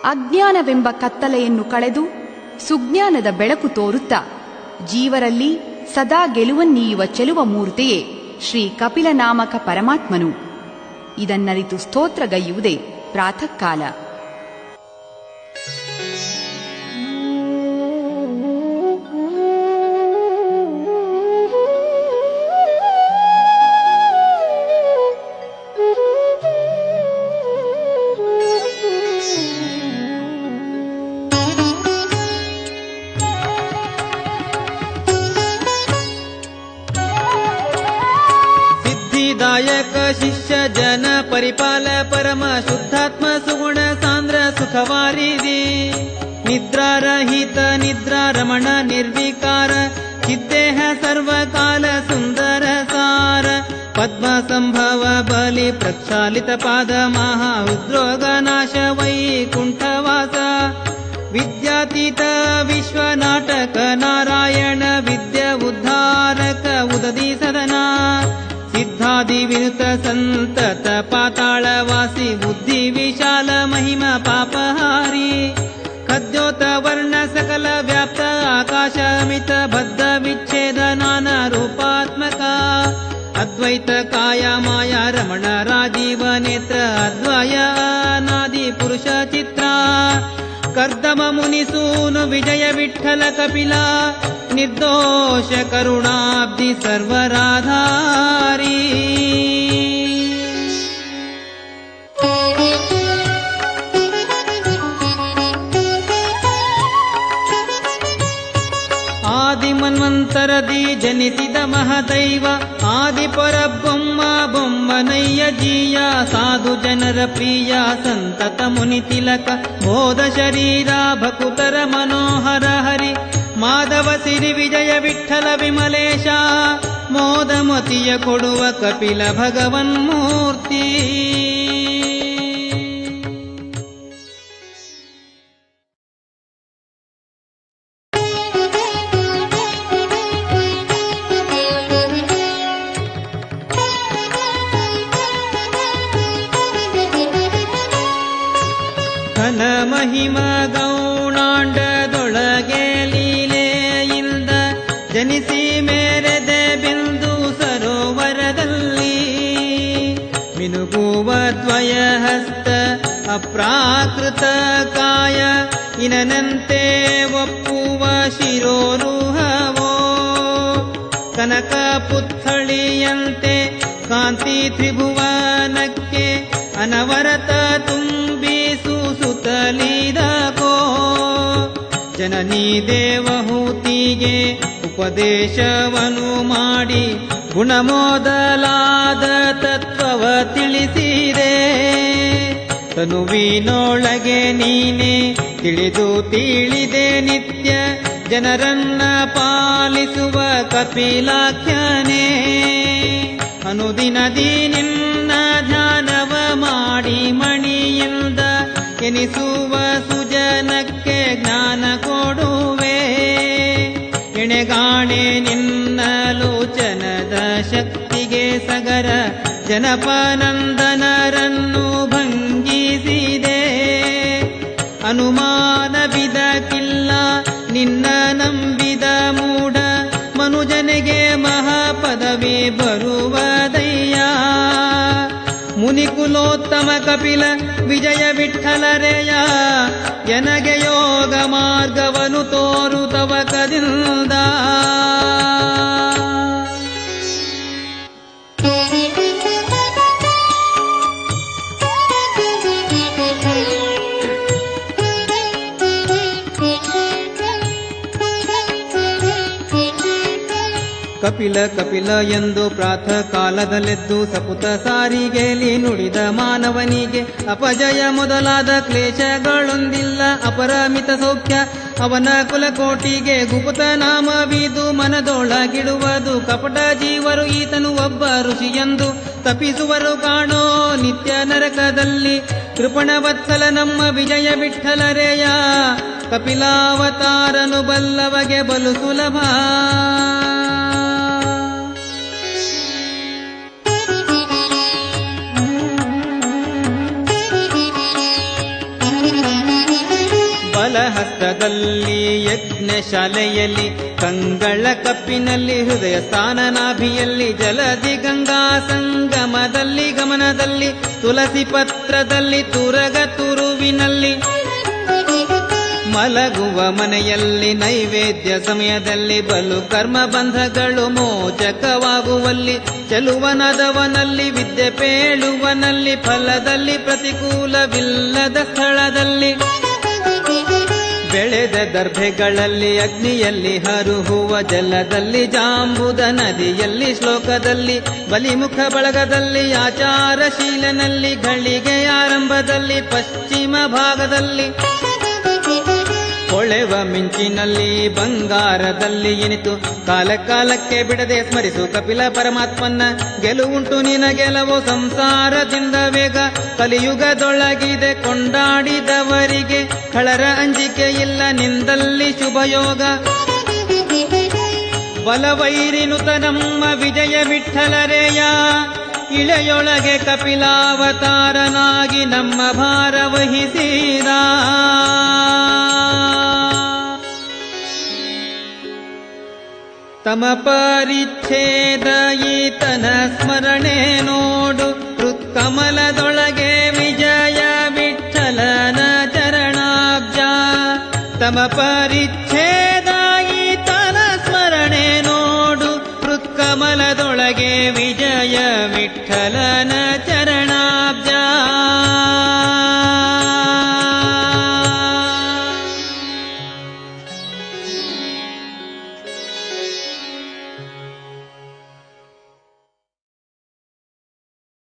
ಅಜ್ಞಾನವೆಂಬ ಕತ್ತಲೆಯನ್ನು ಕಳೆದು ಸುಜ್ಞಾನದ ಬೆಳಕು ತೋರುತ್ತಾ ಜೀವರಲ್ಲಿ ಸದಾ ಗೆಲುವನ್ನೀಯುವ ಚೆಲುವ ಮೂರ್ತಿಯೇ ಶ್ರೀ ಕಪಿಲನಾಮಕ ಪರಮಾತ್ಮನು. ಇದನ್ನರಿತು ಸ್ತೋತ್ರಗೈಯುವುದೇ ಪ್ರಾತಃ ಕಾಲ. दायक शिष्य जन परिपाल परम शुद्धात्म सुगुण सांद्र सुखवारिधि निद्रारहित निद्रा रमण निर्विकार चिद्देह सर्वकाल सुंदर सार पद्म संभव बलि प्रक्षालित पाद महा उद्रोग नाश वैकुंठवास विद्यातीत विश्वनाटक नारायण विद्या उद्धारक उददी सदना सिद्धादि विनुत संतत पाताळवासी बुद्धि विशाल महिमा पापहारी खद्योत वर्ण सकल व्याप्त आकाश अमित बद्ध विच्छेद नाना रूपात्मक अद्वैत काया माया रमण राजीव नेत्र अद्वय अनादि पुरुष चित्र कर्दम मुनिसूनु विजय विठ्ठल कपिला निर्दोष करुणाब्धि सर्वराधारी आदि मन्वन्तरदि जनिसिद महदैव आदि परब्रह्म बೊಮ್ಮನಯ್ಯ ಜೀಯ ಸಾಧು ಜನರ ಪ್ರಿಯ ಸಂತತ ಮುನಿ ತಿಲಕ ಬೋಧ ಶರೀರ ಭಕುತರ ಮನೋಹರ ಹರಿ ಮಾಧವ ಸಿರಿ ವಿಜಯ ವಿಠ್ಠಲ ವಿಮಲೇಶ ಮೋದಮತಿಯ ಕೊಡುವ ಕಪಿಲ ಭಗವನ್ಮೂರ್ತಿ ಘನ ಮಹಿಮ ಗೌಣಾಂಡದೊಳಗೆ ಲೀಲೆಯಿಂದ ಜನಿಸಿ ಮೇರೆದೆ ಬಿಂದು ಸರೋವರದಲ್ಲಿ ಮಿನುಗುವ ದ್ವಯ ಹಸ್ತ ಅಪ್ರಾಕೃತ ಕಾಯ ಇನನಂತೆ ಒಪ್ಪುವ ಶಿರೋರುಹವೋ ಕನಕ ಪುತ್ಥಳಿಯಂತೆ ಕಾಂತಿ ತ್ರಿಭುವನಕ್ಕೆ ಅನವರತ ತುಂಬಿಸು ಸುತ್ತಲಿದಕೋ ಜನನಿ ದೇವಹೂತಿಗೆ ಉಪದೇಶವನು ಮಾಡಿ ಗುಣ ಮೊದಲಾದ ತತ್ವವ ತಿಳಿಸಿದೆ ತನುವಿನೊಳಗೆ ನೀನೆ ತಿಳಿದು ತಿಳಿದೆ ನಿತ್ಯ ಜನರನ್ನ ಪಾಲಿಸುವ ಕಪಿಲಾಖ್ಯನೇ ಅನುದಿನದಿ ನಿನ್ನ ಧ್ಯಾನವ ಮಾಡಿ ಮಣಿಯಿಂದ ಎನಿಸುವ ಸುಜನಕ್ಕೆ ಜ್ಞಾನ ಕೊಡುವೆ ಎಣೆಗಾಣೆ ನಿನ್ನ ಲೋಚನದ ಶಕ್ತಿಗೆ ಸಗರ ಜನಪನಂದನರನ್ನು ಭಂಗಿಸಿದೆ ಅನುಮಾನವಿದಕ್ಕಿಲ್ಲ ನಿನ್ನ ನಂಬಿದ ಮೂಢ ಮನುಜನಿಗೆ ಮಹಾಪದವಿ ಬರುವದಯ್ಯ ಮುನಿಕುಲೋತ್ತಮ ಕಪಿಲ ವಿಜಯ ವಿಠ್ಠಲರೆಯ ಎನಗೆ ಯೋಗ ಮಾರ್ಗವನು ತೋರು ತವಕದಿಂದ ಕಪಿಲ ಕಪಿಲ ಎಂದು ಪ್ರಾತಃ ಕಾಲದಲ್ಲೆದ್ದು ಸಪುತ ಸಾರಿಗೆಲಿ ನುಡಿದ ಮಾನವನಿಗೆ ಅಪಜಯ ಮೊದಲಾದ ಕ್ಲೇಶಗಳೊಂದಿಲ್ಲ ಅಪರಮಿತ ಸೌಖ್ಯ ಅವನ ಕುಲಕೋಟಿಗೆ ಗುಪುತ ನಾಮವಿದು ಮನದೊಳಗಿಡುವುದು ಕಪಟ ಜೀವರು ಈತನು ಒಬ್ಬ ಋಷಿಯೆಂದು ತಪ್ಪಿಸುವರು ಕಾಣೋ ನಿತ್ಯ ನರಕದಲ್ಲಿ ಕೃಪಣವತ್ಸಲ ನಮ್ಮ ವಿಜಯ ವಿಠ್ಠಲರೆಯ ಕಪಿಲಾವತಾರನು ಬಲ್ಲವಗೆ ಬಲು ಸುಲಭ ಕಮಲದಲ್ಲಿ ಯಜ್ಞಶಾಲೆಯಲ್ಲಿ ಕಂಗಳ ಕಪ್ಪಿನಲ್ಲಿ ಹೃದಯ ಸ್ಥಾನ ನಾಭಿಯಲ್ಲಿ ಜಲದಿ ಗಂಗಾ ಸಂಗಮದಲ್ಲಿ ಗಮನದಲ್ಲಿ ತುಳಸಿ ಪತ್ರದಲ್ಲಿ ತುರಗ ತುರುವಿನಲ್ಲಿ ಮಲಗುವ ಮನೆಯಲ್ಲಿ ನೈವೇದ್ಯ ಸಮಯದಲ್ಲಿ ಬಲು ಕರ್ಮ ಬಂಧಗಳು ಮೋಚಕವಾಗುವಲ್ಲಿ ಚೆಲುವನದವನಲ್ಲಿ ವಿದ್ಯೆ ಪೇಳುವನಲ್ಲಿ ಫಲದಲ್ಲಿ ಪ್ರತಿಕೂಲವಿಲ್ಲದ ಸ್ಥಳದಲ್ಲಿ ಬೆಳೆದ ದರ್ಭೆಗಳಲ್ಲಿ ಅಗ್ನಿಯಲ್ಲಿ ಹರುಹುವ ಜಲದಲ್ಲಿ ಜಾಂಬುದ ನದಿಯಲ್ಲಿ ಶ್ಲೋಕದಲ್ಲಿ ಬಲಿಮುಖ ಬಳಗದಲ್ಲಿ ಆಚಾರಶೀಲನಲ್ಲಿ ಘಳಿಗೆ ಆರಂಭದಲ್ಲಿ ಪಶ್ಚಿಮ ಭಾಗದಲ್ಲಿ ಹೊಳೆವ ಮಿಂಚಿನಲ್ಲಿ ಬಂಗಾರದಲ್ಲಿ ಎನಿತು ಕಾಲಕ್ಕೆ ಬಿಡದೆ ಸ್ಮರಿಸು ಕಪಿಲ ಪರಮಾತ್ಮನ್ನ ಗೆಲುವುಂಟು ನಿನಗೆಲವೋ ಸಂಸಾರದಿಂದ ವೇಗ ಕಲಿಯುಗದೊಳಗಿದೆ ಕೊಂಡಾಡಿದವರಿಗೆ ಖಳರ ಅಂಜಿಕೆ ಇಲ್ಲ ನಿಂದಲ್ಲಿ ಶುಭಯೋಗ ಬಲವೈರಿನುತ ನಮ್ಮ ವಿಜಯ ವಿಠ್ಠಲರೇಯ ಇಳೆಯೊಳಗೆ ಕಪಿಲಾವತಾರನಾಗಿ ನಮ್ಮ ಭಾರ ವಹಿಸಿದ ತಮ ಪರಿಚ್ಛೇದ ಈತನ ಸ್ಮರಣೆ ನೋಡು ಹೃತ್ಕಮಲದೊಳಗೆ ವಿಜಯ ವಿಠ್ಠಲನ ಚರಣಾಬ್ಜ ತಮ ಪರಿಚ್ಛೇದ ಈತನ ಸ್ಮರಣೆ ನೋಡು ಹೃತ್ಕಮಲದೊಳಗೆ ವಿಜಯ ವಿಠ್ಠಲನ